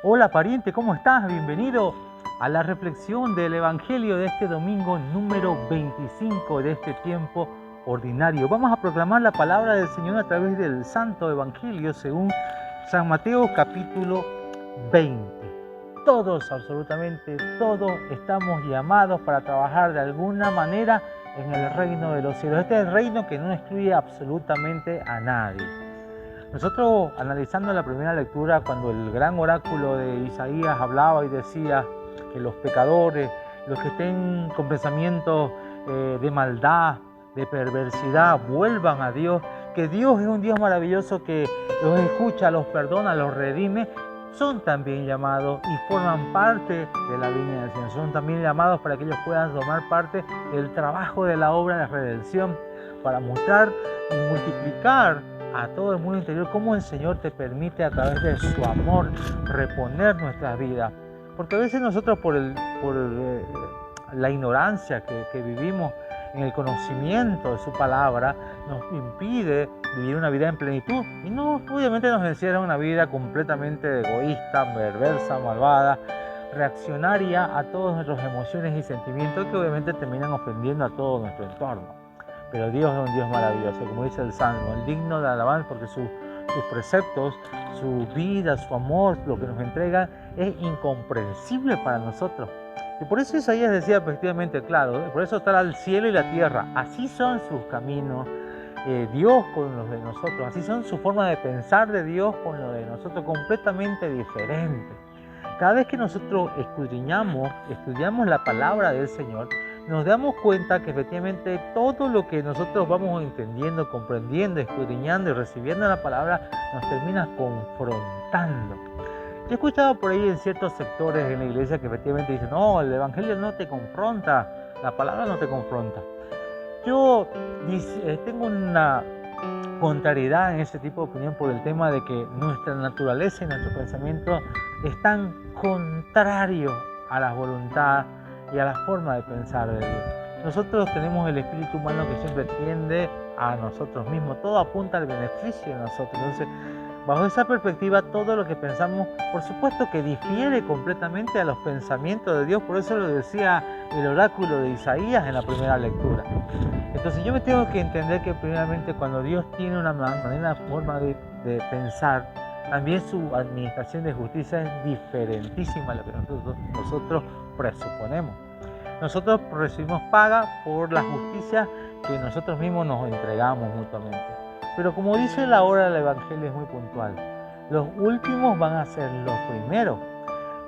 Hola pariente, ¿cómo estás? Bienvenido a la reflexión del Evangelio de este domingo número 25 de este tiempo ordinario. Vamos a proclamar la palabra del Señor a través del Santo Evangelio según San Mateo capítulo 20. Todos, absolutamente todos, estamos llamados para trabajar de alguna manera en el reino de los cielos. Este es el reino que no excluye absolutamente a nadie. Nosotros, analizando la primera lectura, cuando el gran oráculo de Isaías hablaba y decía que los pecadores, los que estén con pensamientos de maldad, de perversidad, vuelvan a Dios, que Dios es un Dios maravilloso que los escucha, los perdona, los redime, son también llamados y forman parte de la viña del Señor. Son también llamados para que ellos puedan tomar parte del trabajo de la obra de redención, para mostrar y multiplicar a todo el mundo interior cómo el Señor te permite a través de su amor reponer nuestras vidas. Porque a veces nosotros por la ignorancia que vivimos en el conocimiento de su palabra nos impide vivir una vida en plenitud y no, obviamente nos encierra una vida completamente egoísta, perversa, malvada, reaccionaria a todas nuestras emociones y sentimientos que obviamente terminan ofendiendo a todo nuestro entorno. Pero Dios es un Dios maravilloso, como dice el Salmo, el digno de alabanza, porque sus preceptos, su vida, su amor, lo que nos entrega es incomprensible para nosotros. Y por eso Isaías decía efectivamente, claro, por eso está el cielo y la tierra, así son sus caminos, Dios con los de nosotros, así son su forma de pensar de Dios con lo de nosotros, completamente diferente. Cada vez que nosotros estudiamos la palabra del Señor, nos damos cuenta que efectivamente todo lo que nosotros vamos entendiendo, comprendiendo, escudriñando y recibiendo en la palabra nos termina confrontando. Yo he escuchado por ahí en ciertos sectores en la iglesia que efectivamente dicen, no, el Evangelio no te confronta, la palabra no te confronta. Yo tengo una contrariedad en ese tipo de opinión por el tema de que nuestra naturaleza y nuestro pensamiento están contrarios a la voluntad y a la forma de pensar de Dios. Nosotros tenemos el espíritu humano que siempre tiende a nosotros mismos, todo apunta al beneficio de nosotros. Entonces, bajo esa perspectiva, todo lo que pensamos, por supuesto que difiere completamente a los pensamientos de Dios, por eso lo decía el oráculo de Isaías en la primera lectura. Entonces yo me tengo que entender que primeramente cuando Dios tiene una forma de pensar, también su administración de justicia es diferentísima a lo que nosotros presuponemos. Nosotros recibimos paga por la justicia que nosotros mismos nos entregamos mutuamente. Pero como dice la hora del Evangelio, es muy puntual. Los últimos van a ser los primeros.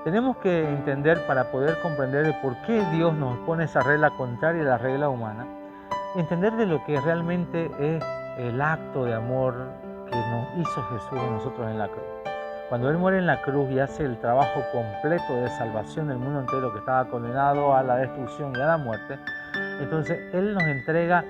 Tenemos que entender para poder comprender por qué Dios nos pone esa regla contraria a la regla humana. Entender de lo que realmente es el acto de amor que nos hizo Jesús en nosotros en la cruz. Cuando Él muere en la cruz y hace el trabajo completo de salvación del mundo entero que estaba condenado a la destrucción y a la muerte, entonces Él nos entrega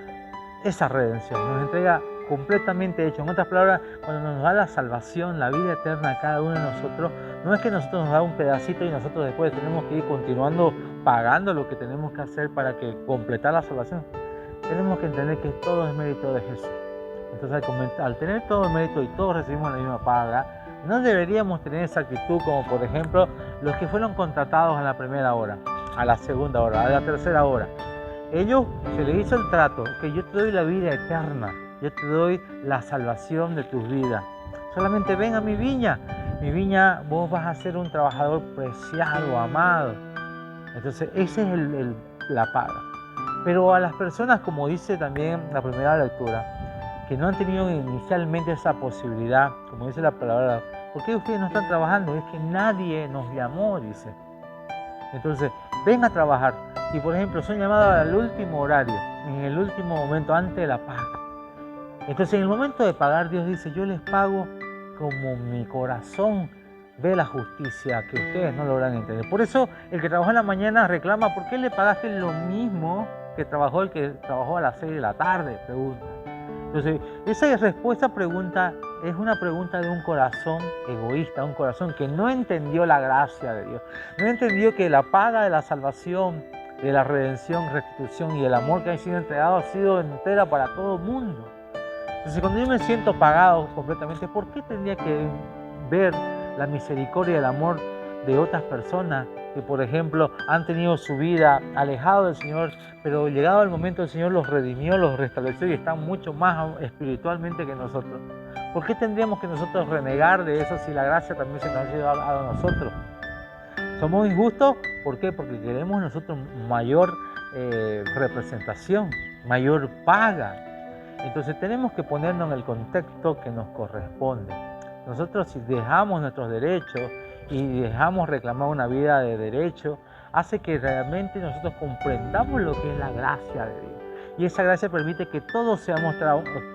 esa redención, nos entrega completamente hecho. En otras palabras, cuando nos da la salvación, la vida eterna a cada uno de nosotros, no es que nosotros nos da un pedacito y nosotros después tenemos que ir continuando pagando lo que tenemos que hacer para que completar la salvación. Tenemos que entender que todo es mérito de Jesús. Entonces, al tener todo el mérito y todos recibimos la misma paga, no deberíamos tener esa actitud como, por ejemplo, los que fueron contratados a la primera hora, a la segunda hora, a la tercera hora. Ellos se les hizo el trato, que yo te doy la vida eterna, yo te doy la salvación de tus vidas. Solamente ven a mi viña vos vas a ser un trabajador preciado, amado. Entonces, esa es la paga. Pero a las personas, como dice también la primera lectura, que no han tenido inicialmente esa posibilidad, como dice la palabra, ¿por qué ustedes no están trabajando? Es que nadie nos llamó, dice. Entonces, ven a trabajar. Y por ejemplo, son llamados al último horario, en el último momento, antes de la paga. Entonces, en el momento de pagar, Dios dice, yo les pago como mi corazón ve la justicia que ustedes no logran entender. Por eso, el que trabajó en la mañana reclama, ¿por qué le pagaste lo mismo que trabajó el que trabajó a las 6 de la tarde? Pregunta. Entonces, esa pregunta es una pregunta de un corazón egoísta, un corazón que no entendió la gracia de Dios, no entendió que la paga de la salvación, de la redención, restitución y el amor que ha sido entregado ha sido entera para todo el mundo. Entonces, cuando yo me siento pagado completamente, ¿por qué tendría que ver la misericordia y el amor de otras personas que, por ejemplo, han tenido su vida alejado del Señor, pero llegado el momento el Señor los redimió, los restableció y están mucho más espiritualmente que nosotros. ¿Por qué tendríamos que nosotros renegar de eso si la gracia también se nos ha llevado a nosotros? ¿Somos injustos? ¿Por qué? Porque queremos nosotros mayor representación, mayor paga. Entonces tenemos que ponernos en el contexto que nos corresponde. Nosotros, si dejamos nuestros derechos y dejamos reclamar una vida de derecho, hace que realmente nosotros comprendamos lo que es la gracia de Dios. Y esa gracia permite que todos seamos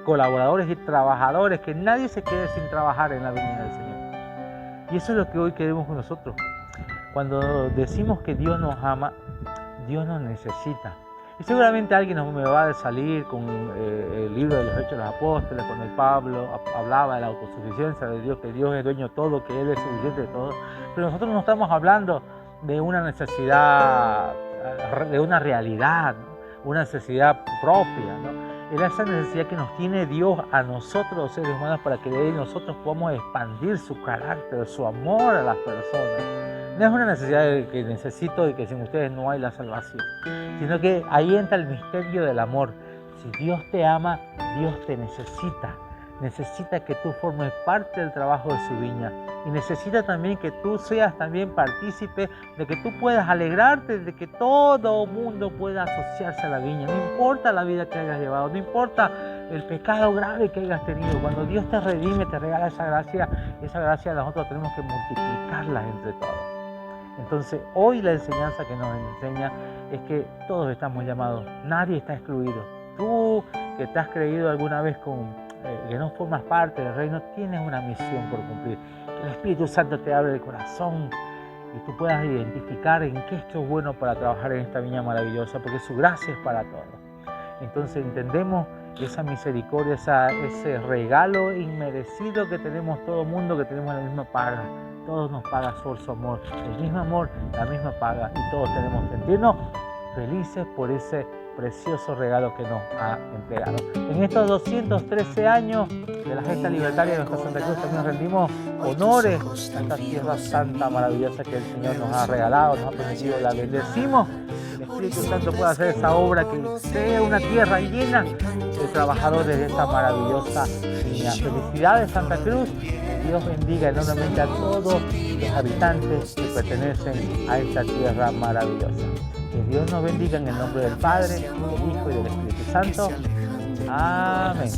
colaboradores y trabajadores, que nadie se quede sin trabajar en la viña del Señor. Y eso es lo que hoy queremos con nosotros. Cuando decimos que Dios nos ama, Dios nos necesita. Y seguramente alguien me va a salir con el libro de los Hechos de los Apóstoles, cuando el Pablo hablaba de la autosuficiencia de Dios, que Dios es dueño de todo, que Él es suficiente de todo. Pero nosotros no estamos hablando de una necesidad, de una realidad, ¿no? Una necesidad propia, ¿no? Es esa necesidad que nos tiene Dios a nosotros, los seres humanos, para que de ahí nosotros podamos expandir su carácter, su amor a las personas. No es una necesidad de que necesito y que sin ustedes no hay la salvación, sino que ahí entra el misterio del amor. Si Dios te ama, Dios te necesita. Necesita que tú formes parte del trabajo de su viña y necesita también que tú seas también partícipe de que tú puedas alegrarte de que todo mundo pueda asociarse a la viña. No importa la vida que hayas llevado, no importa el pecado grave que hayas tenido. Cuando Dios te redime, te regala esa gracia nosotros tenemos que multiplicarla entre todos. Entonces, hoy la enseñanza que nos enseña es que todos estamos llamados, nadie está excluido. Tú que te has creído alguna vez que no formas parte del reino, tienes una misión por cumplir. Que el Espíritu Santo te abre el corazón y tú puedas identificar en qué esto es bueno para trabajar en esta viña maravillosa, porque su gracia es para todos. Entonces entendemos esa misericordia, ese regalo inmerecido que tenemos todo el mundo, que tenemos la misma paga. Todos nos paga por su amor, el mismo amor, la misma paga, y todos tenemos que sentirnos felices por ese precioso regalo que nos ha entregado. En estos 213 años de la gesta libertaria de nuestra Santa Cruz también rendimos honores a esta tierra santa, maravillosa que el Señor nos ha regalado, nos ha permitido, la bendecimos. El Espíritu Santo pueda hacer esa obra, que sea una tierra llena de trabajadores de esta maravillosa viña. Felicidades, Santa Cruz. Dios bendiga enormemente a todos los habitantes que pertenecen a esta tierra maravillosa. Que Dios nos bendiga en el nombre del Padre, del Hijo y del Espíritu Santo. Amén.